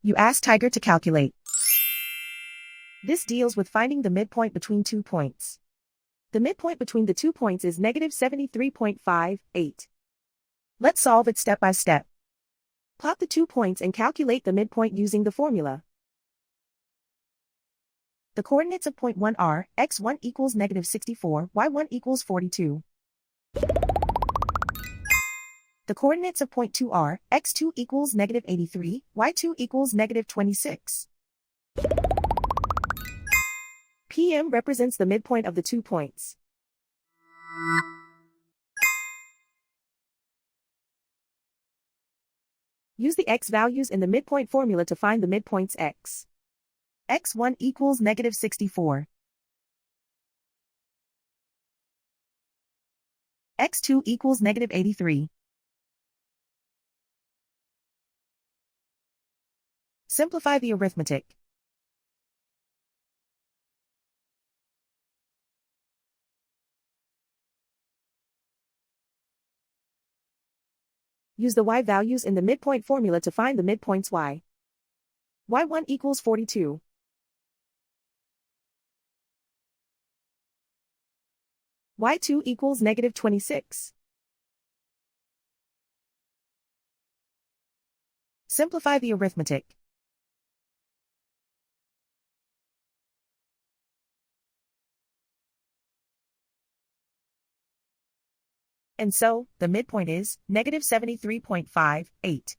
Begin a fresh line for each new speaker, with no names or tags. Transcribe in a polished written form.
You ask Tiger to calculate. This deals with finding the midpoint between 2 points. The midpoint between the 2 points is negative 73.58. Let's solve it step by step. Plot the 2 points and calculate the midpoint using the formula. The coordinates of point 1 are, x1 equals negative 64, y1 equals 42. The coordinates of point 2 are, x2 equals negative 83, y2 equals negative 26. PM represents the midpoint of the 2 points. Use the x values in the midpoint formula to find the midpoints x. x1 equals negative 64. x2 equals negative 83. Simplify the arithmetic. Use the y values in the midpoint formula to find the midpoints y. y1 equals 42. y2 equals negative 26. Simplify the arithmetic. And so, the midpoint is negative 73.58.